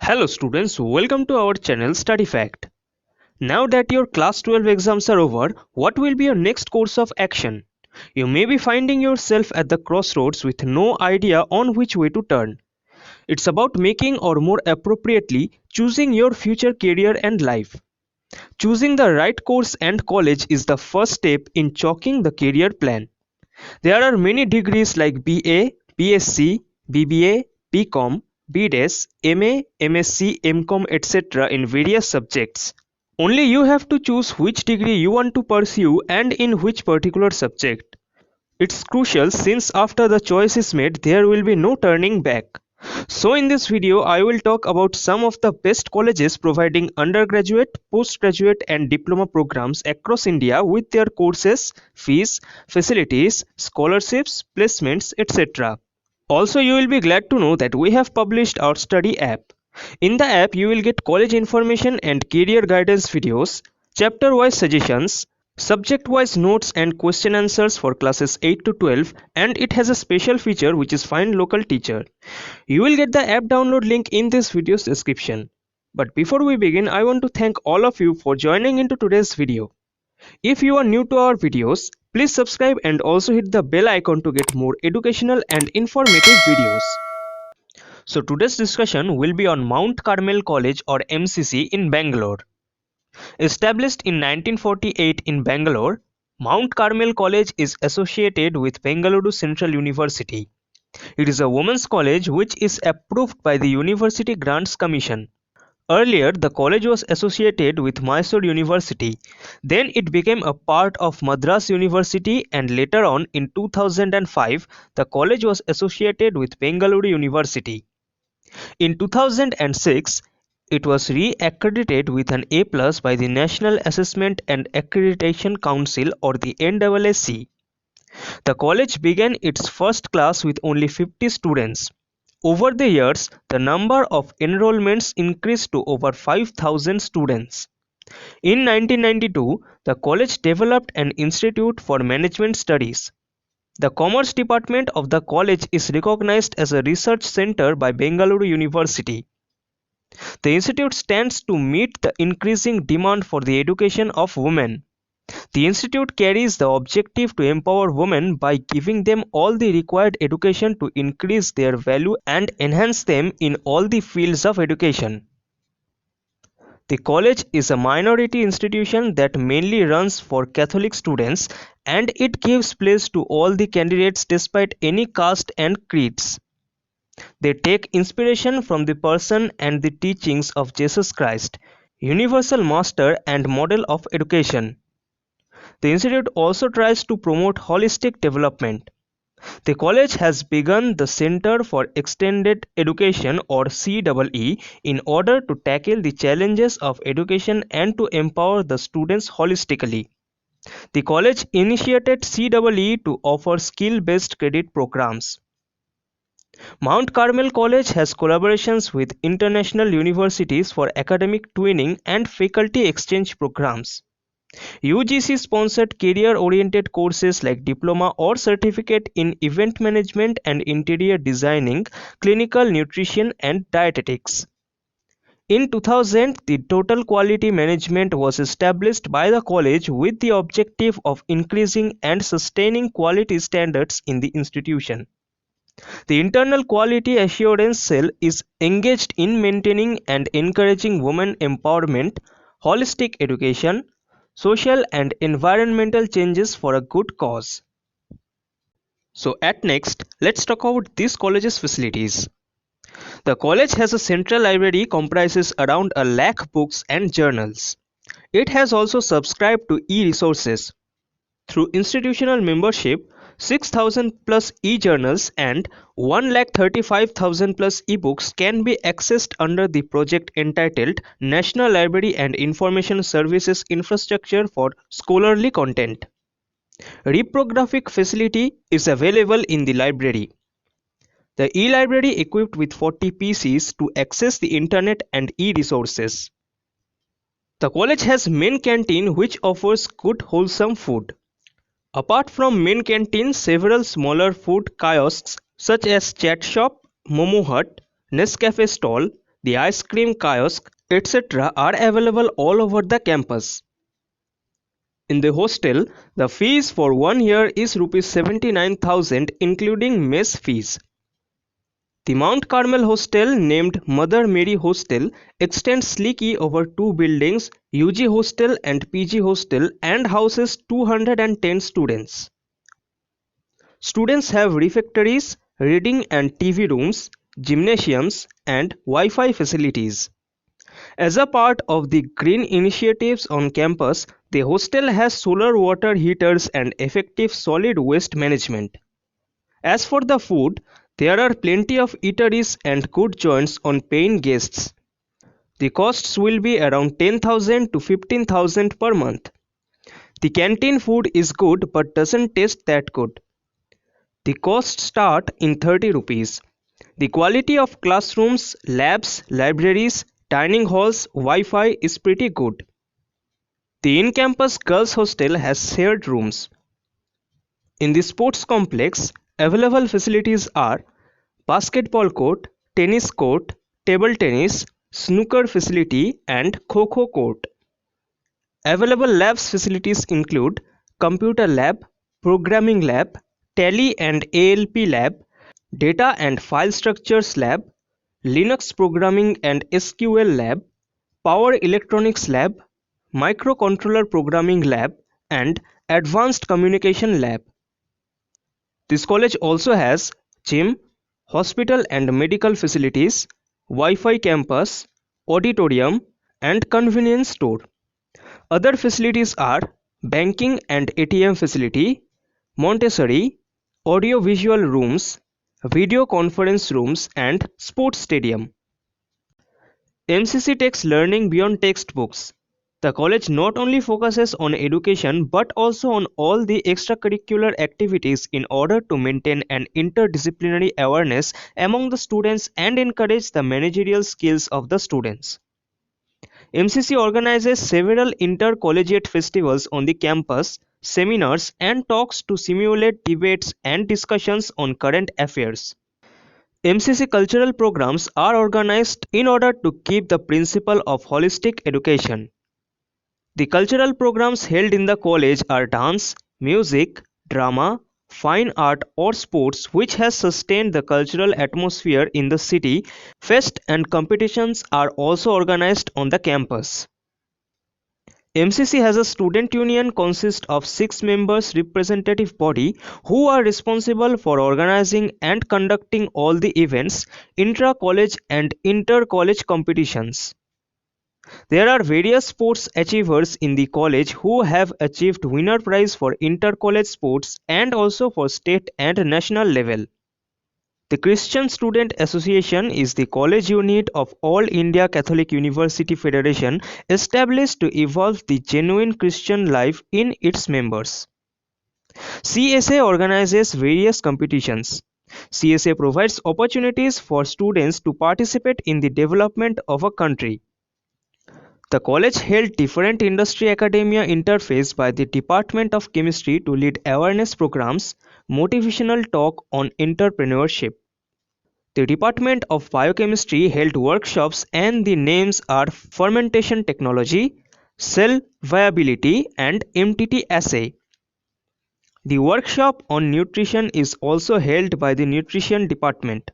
Hello students, welcome to our channel Study Fact. Now that your class 12 exams are over, what will be your next course of action? You may be finding yourself at the crossroads with no idea on which way to turn. It's about making, or more appropriately, choosing your future career and life. Choosing the right course and college is the first step in chalking the career plan. There are many degrees like BA, BSc, BBA, BCom, BDes, MA, MSc, MCom, etc. in various subjects. Only you have to choose which degree you want to pursue and in which particular subject. It's crucial since after the choice is made, there will be no turning back. So in this video, I will talk about some of the best colleges providing undergraduate, postgraduate and diploma programs across India with their courses, fees, facilities, scholarships, placements, etc. Also, you will be glad to know that we have published our study app. In the app, you will get college information and career guidance videos, chapter-wise suggestions, subject-wise notes and question answers for classes 8 to 12, and it has a special feature which is Find Local Teacher. You will get the app download link in this video's description. But before we begin, I want to thank all of you for joining into today's video. If you are new to our videos, please subscribe and also hit the bell icon to get more educational and informative videos. So today's discussion will be on Mount Carmel College or MCC in Bangalore. Established in 1948 in Bangalore, Mount Carmel College is associated with Bengaluru Central University. It is a women's college which is approved by the University Grants Commission. Earlier, the college was associated with Mysore University. Then it became a part of Madras University, and later on in 2005, the college was associated with Bengaluru University. In 2006, it was re-accredited with an A+ by the National Assessment and Accreditation Council or the NAAC. The college began its first class with only 50 students. Over the years, the number of enrollments increased to over 5,000 students. In 1992, the college developed an institute for management studies. The Commerce Department of the college is recognized as a research center by Bengaluru University. The institute stands to meet the increasing demand for the education of women. The institute carries the objective to empower women by giving them all the required education to increase their value and enhance them in all the fields of education. The college is a minority institution that mainly runs for Catholic students, and it gives place to all the candidates despite any caste and creeds. They take inspiration from the person and the teachings of Jesus Christ, universal master and model of education. The institute also tries to promote holistic development. The college has begun the Center for Extended Education or CEE in order to tackle the challenges of education and to empower the students holistically. The college initiated CEE to offer skill-based credit programs. Mount Carmel College has collaborations with international universities for academic twinning and faculty exchange programs. UGC-sponsored career-oriented courses like Diploma or Certificate in Event Management and Interior Designing, Clinical Nutrition and Dietetics. In 2000, the Total Quality Management was established by the college with the objective of increasing and sustaining quality standards in the institution. The Internal Quality Assurance Cell is engaged in maintaining and encouraging women empowerment, holistic education, social and environmental changes for a good cause. So at next, let's talk about this college's facilities. The college has a central library comprises around 1 lakh books and journals. It has also subscribed to e-resources. Through institutional membership, 6,000 plus e-journals and 1,35,000 plus e-books can be accessed under the project entitled National Library and Information Services Infrastructure for Scholarly Content. Reprographic facility is available in the library. The e-library equipped with 40 PCs to access the internet and e-resources. The college has main canteen which offers good wholesome food. Apart from main canteen, several smaller food kiosks such as Chat Shop, Momo Hut, Nescafe stall, The ice cream kiosk, etc. are available all over the campus. In the hostel, the fees for 1 year is Rs 79,000 including mess fees. The Mount Carmel Hostel, named Mother Mary Hostel, extends sleekly over two buildings, UG Hostel and PG Hostel, and houses 210 students. Students have refectories, reading and TV rooms, gymnasiums, and Wi-Fi facilities. As a part of the green initiatives on campus, the hostel has solar water heaters and effective solid waste management. As for the food, there are plenty of eateries and good joints on paying guests. The costs will be around 10,000 to 15,000 per month. The canteen food is good but doesn't taste that good. The costs start in 30 rupees. The quality of classrooms, labs, libraries, dining halls, Wi-Fi is pretty good. The in-campus girls' hostel has shared rooms. In the sports complex, available facilities are basketball court, tennis court, table tennis, snooker facility, and kho-kho court. Available labs facilities include computer lab, programming lab, tally and ALP lab, data and file structures lab, Linux programming and SQL lab, power electronics lab, microcontroller programming lab, and advanced communication lab. This college also has gym, hospital and medical facilities, Wi-Fi campus, auditorium, and convenience store. Other facilities are banking and ATM facility, Montessori, audio-visual rooms, video conference rooms, and sports stadium. MCC takes learning beyond textbooks. The college not only focuses on education but also on all the extracurricular activities in order to maintain an interdisciplinary awareness among the students and encourage the managerial skills of the students. MCC organizes several intercollegiate festivals on the campus, seminars, and talks to simulate debates and discussions on current affairs. MCC cultural programs are organized in order to keep the principle of holistic education. The cultural programs held in the college are dance, music, drama, fine art or sports which has sustained the cultural atmosphere in the city. Fest and competitions are also organized on the campus. MCC has a student union consist of 6 members representative body who are responsible for organizing and conducting all the events, intra-college and inter-college competitions. There are various sports achievers in the college who have achieved winner prize for inter-college sports and also for state and national level. The Christian Student Association is the college unit of All India Catholic University Federation established to evolve the genuine Christian life in its members. CSA organizes various competitions. CSA provides opportunities for students to participate in the development of a country. The college held different industry-academia interface by the Department of Chemistry to lead awareness programs, motivational talk on entrepreneurship. The Department of Biochemistry held workshops and the names are fermentation technology, cell viability and MTT assay. The workshop on nutrition is also held by the Nutrition Department.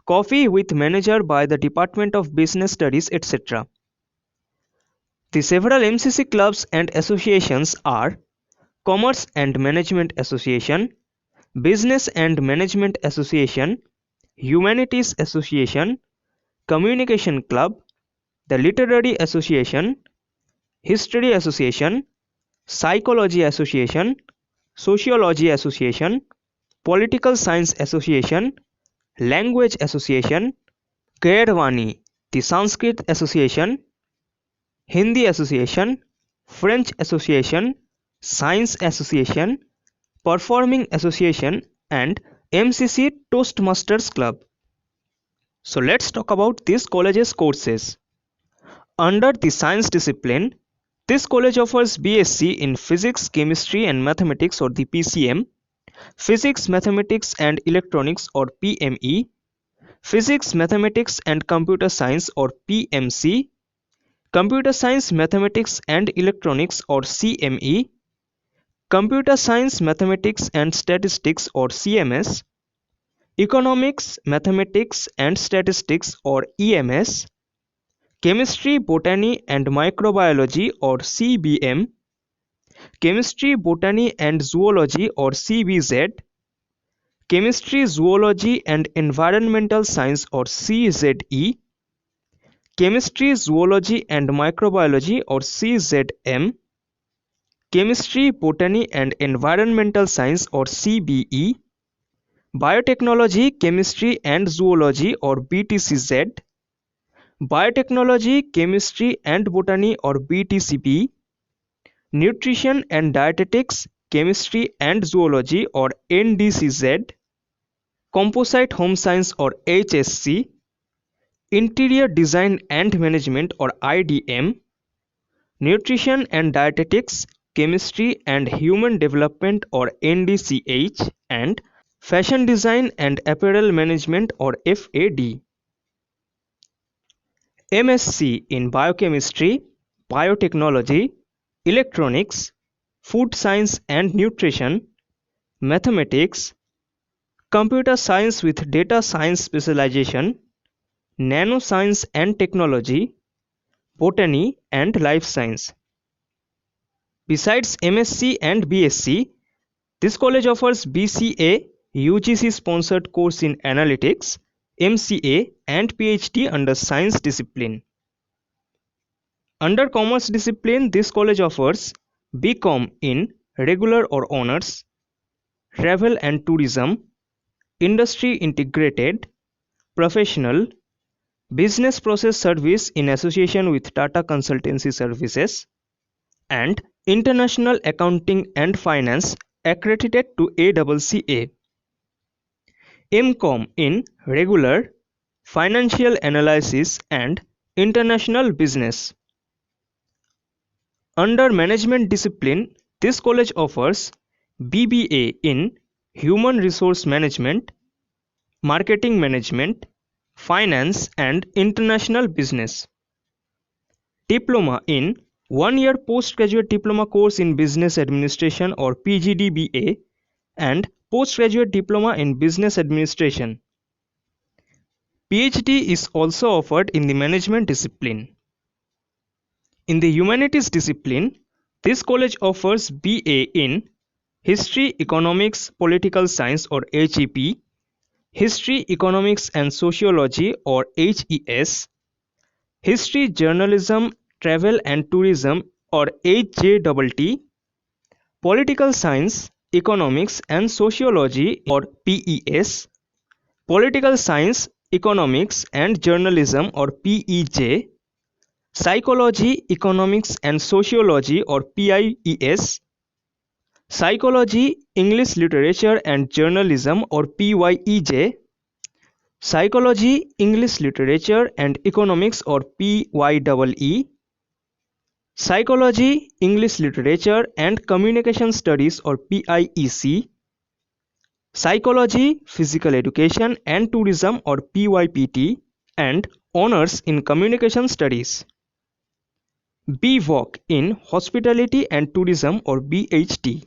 Coffee with manager by the Department of Business Studies, etc. The several MCC clubs and associations are Commerce and Management Association, Business and Management Association, Humanities Association, Communication Club, the Literary Association, History Association, Psychology Association, Sociology Association, Political Science Association, Language Association, Kairwani, the Sanskrit Association, Hindi Association, French Association, Science Association, Performing Association and MCC Toastmasters Club. So let's talk about this college's courses. Under the science discipline, this college offers BSc in Physics, Chemistry and Mathematics or the PCM, Physics, Mathematics and Electronics or PME, Physics, Mathematics and Computer Science or PMC, Computer Science, Mathematics and Electronics or CME, Computer Science, Mathematics and Statistics or CMS, Economics, Mathematics and Statistics or EMS, Chemistry, Botany and Microbiology or CBM, Chemistry, Botany and Zoology or CBZ, Chemistry, Zoology and Environmental Science or CZE, Chemistry, Zoology and Microbiology or CZM, Chemistry, Botany and Environmental Science or CBE, Biotechnology, Chemistry and Zoology or BTCZ, Biotechnology, Chemistry and Botany or BTCB, Nutrition and Dietetics, Chemistry and Zoology or NDCZ, Composite Home Science or HSC, Interior Design and Management or IDM, Nutrition and Dietetics, Chemistry and Human Development or NDCH, and Fashion Design and Apparel Management or FAD. MSc in Biochemistry, Biotechnology, Electronics, Food Science and Nutrition, Mathematics, Computer Science with Data Science Specialization, Nanoscience and Technology, Botany and Life Science. Besides MSc and BSc, this college offers BCA, UGC-sponsored course in Analytics, MCA and PhD under Science discipline. Under Commerce discipline, this college offers BCom in Regular or Honors, Travel and Tourism, Industry Integrated, Professional, Business Process Service in association with Tata Consultancy Services, and International Accounting and Finance accredited to ACCA. MCom in Regular, Financial Analysis and International Business. Under Management discipline, this college offers BBA in Human Resource Management, Marketing Management, Finance and International Business. Diploma in 1-year postgraduate diploma course in Business Administration or PGDBA and postgraduate diploma in Business Administration. PhD is also offered in the Management discipline. In the Humanities discipline, this college offers BA in History, Economics, Political Science or HEP, History, Economics and Sociology or HES, History, Journalism, Travel and Tourism or HJTT, Political Science, Economics and Sociology or PES, Political Science, Economics and Journalism or PEJ, Psychology, Economics and Sociology or PIES, Psychology, English Literature and Journalism or PYEJ, Psychology, English Literature and Economics or PYEE, Psychology, English Literature and Communication Studies or PIEC, Psychology, Physical Education and Tourism or PYPT, and Honours in Communication Studies. BVoc in Hospitality and Tourism or BHT.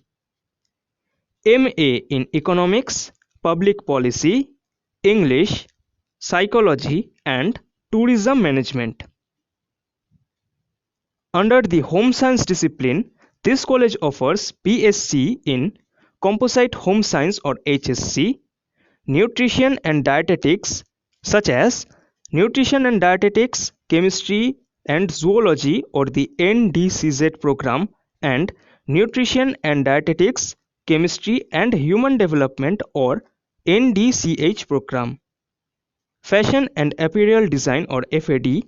MA in Economics, Public Policy, English, Psychology and Tourism Management. Under the Home Science discipline, this college offers BSc in Composite Home Science or HSC, Nutrition and Dietetics such as Nutrition and Dietetics, Chemistry and Zoology or the NDCZ program, and Nutrition and Dietetics, Chemistry and Human Development or NDCH program. Fashion and Apparel Design or FAD,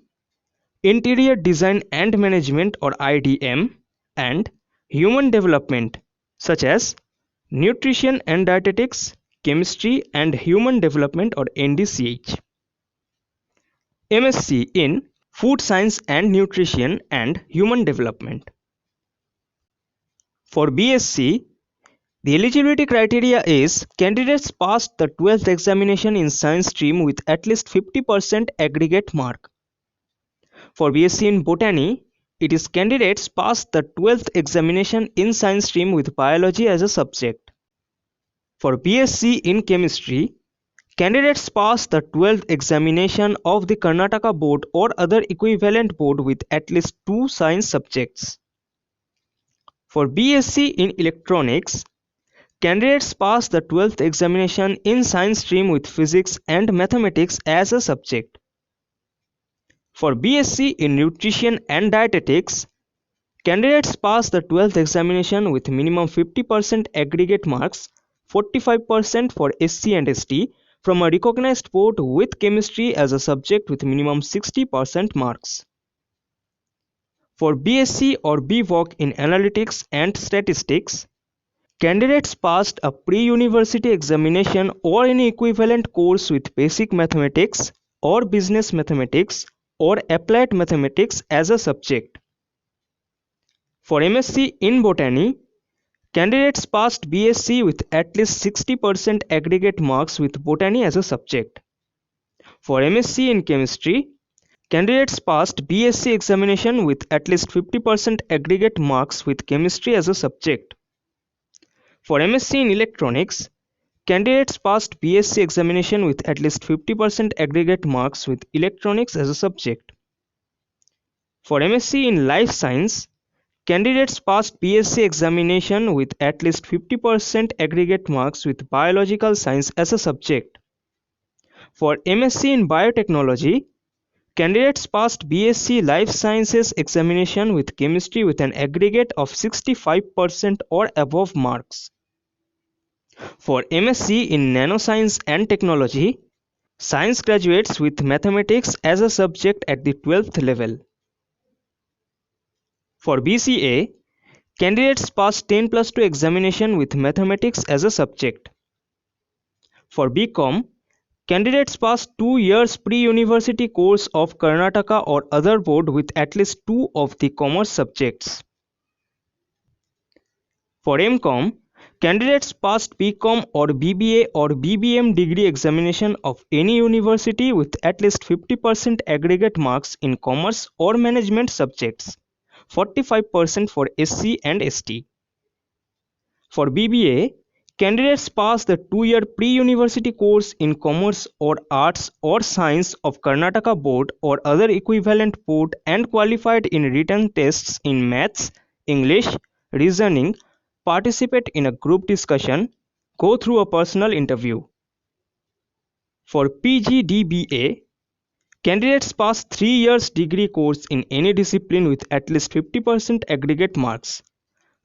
Interior Design and Management or IDM, and Human Development such as Nutrition and Dietetics, Chemistry and Human Development or NDCH. MSc in Food Science and Nutrition and Human Development. For BSc, The eligibility criteria is candidates passed the 12th examination in science stream with at least 50% aggregate mark. For BSc in Botany, it is candidates passed the 12th examination in science stream with biology as a subject. For BSc in Chemistry, candidates pass the 12th examination of the Karnataka board or other equivalent board with at least 2 science subjects. For BSc in Electronics, candidates pass the 12th examination in science stream with physics and mathematics as a subject. For BSc in Nutrition and Dietetics, candidates pass the 12th examination with minimum 50% aggregate marks, 45% for SC and ST from a recognized board with chemistry as a subject with minimum 60% marks. For BSc or BVoc in Analytics and Statistics, candidates passed a pre-university examination or any equivalent course with basic mathematics or business mathematics or applied mathematics as a subject. For MSc in Botany, candidates passed BSc with at least 60% aggregate marks with Botany as a subject. For MSc in Chemistry, candidates passed BSc examination with at least 50% aggregate marks with Chemistry as a subject. For MSc in Electronics, candidates passed BSc examination with at least 50% aggregate marks with Electronics as a subject. For MSc in Life Science, candidates passed BSc examination with at least 50% aggregate marks with Biological Science as a subject. For MSc in Biotechnology, candidates passed BSc Life Sciences examination with Chemistry with an aggregate of 65% or above marks. For MSc in Nanoscience and Technology, science graduates with mathematics as a subject at the 12th level. For BCA, candidates passed 10+2 examination with mathematics as a subject. For BCom, candidates passed 2 years pre-university course of Karnataka or other board with at least 2 of the commerce subjects. For MCom, candidates passed BCom or BBA or BBM degree examination of any university with at least 50% aggregate marks in commerce or management subjects, 45% for SC and ST. For BBA, candidates pass the 2-year pre-university course in commerce or arts or science of Karnataka board or other equivalent board and qualified in written tests in maths, English, reasoning, participate in a group discussion, go through a personal interview. For PGDBA, candidates pass 3 years degree course in any discipline with at least 50% aggregate marks,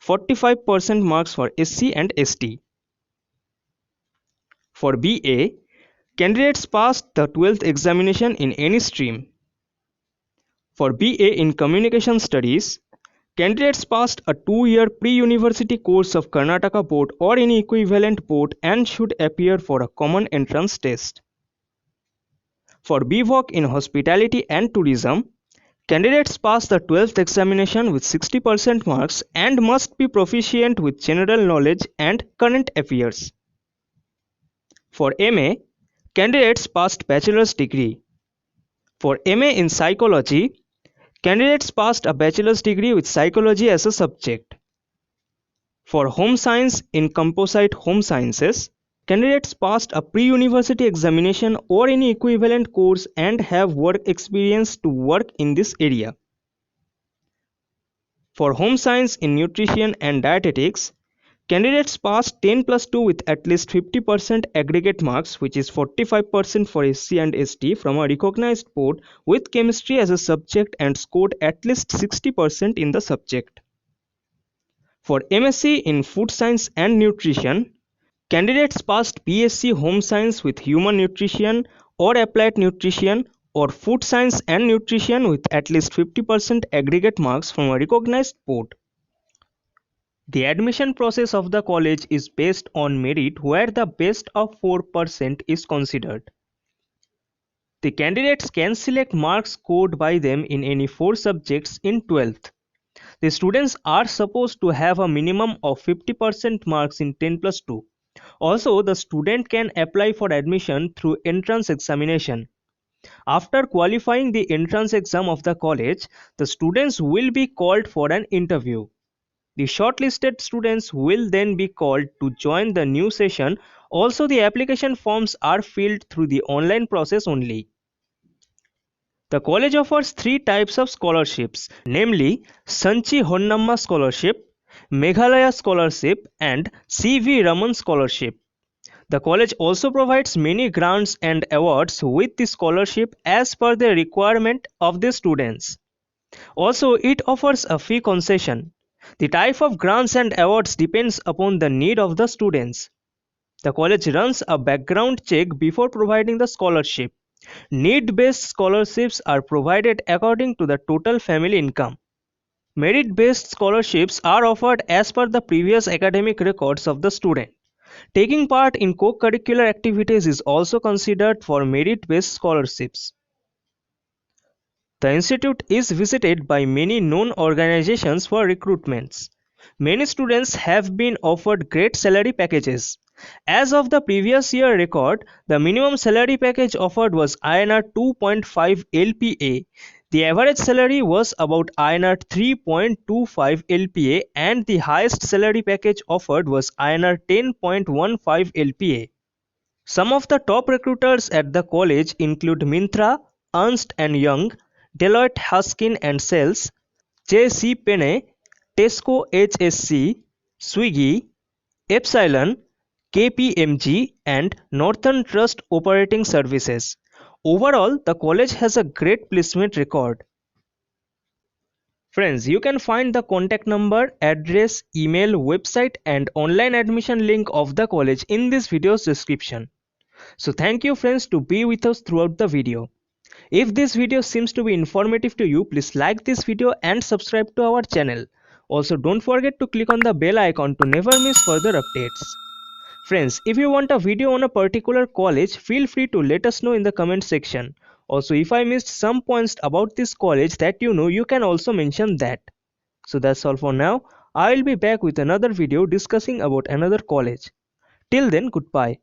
45% marks for SC and ST. For BA, candidates passed the 12th examination in any stream. For BA in Communication Studies, candidates passed a 2-year pre-university course of Karnataka board or any equivalent board and should appear for a common entrance test. For BVoc in Hospitality and Tourism, candidates pass the 12th examination with 60% marks and must be proficient with general knowledge and current affairs. For MA, candidates passed bachelor's degree. For MA in Psychology, candidates passed a bachelor's degree with psychology as a subject. For Home Science in Composite Home Sciences, candidates passed a pre-university examination or any equivalent course and have work experience to work in this area. For Home Science in Nutrition and Dietetics, candidates passed 10+2 with at least 50% aggregate marks, which is 45% for SC and ST from a recognized board with chemistry as a subject and scored at least 60% in the subject. For MSc in Food Science and Nutrition, candidates passed BSc Home Science with Human Nutrition or Applied Nutrition or Food Science and Nutrition with at least 50% aggregate marks from a recognized board. The admission process of the college is based on merit where the best of 4% is considered. The candidates can select marks scored by them in any 4 subjects in 12th. The students are supposed to have a minimum of 50% marks in 10 plus 2. Also, the student can apply for admission through entrance examination. After qualifying the entrance exam of the college, the students will be called for an interview. The shortlisted students will then be called to join the new session. Also, the application forms are filled through the online process only. The college offers three types of scholarships, namely Sanchi Honnamma Scholarship, Meghalaya Scholarship, and C.V. Raman Scholarship. The college also provides many grants and awards with the scholarship as per the requirement of the students. Also, it offers a fee concession. The type of grants and awards depends upon the need of the students. The college runs a background check before providing the scholarship. Need-based scholarships are provided according to the total family income. Merit-based scholarships are offered as per the previous academic records of the student. Taking part in co-curricular activities is also considered for merit-based scholarships. The institute is visited by many known organizations for recruitments. Many students have been offered great salary packages. As of the previous year record, the minimum salary package offered was INR 2.5 LPA. The average salary was about INR 3.25 LPA and the highest salary package offered was INR 10.15 LPA. Some of the top recruiters at the college include Myntra, Ernst and Young, Deloitte Haskins and Sells, J.C. Penney, Tesco HSC, Swiggy, Epsilon, KPMG and Northern Trust Operating Services. Overall, the college has a great placement record. Friends, you can find the contact number, address, email, website and online admission link of the college in this video's description. So thank you friends to be with us throughout the video. If this video seems to be informative to you, please like this video and subscribe to our channel. Also don't forget to click on the bell icon to never miss further updates. Friends, if you want a video on a particular college, feel free to let us know in the comment section. Also, if I missed some points about this college that you know, you can also mention that. So that's all for now. I will be back with another video discussing about another college. Till then, goodbye.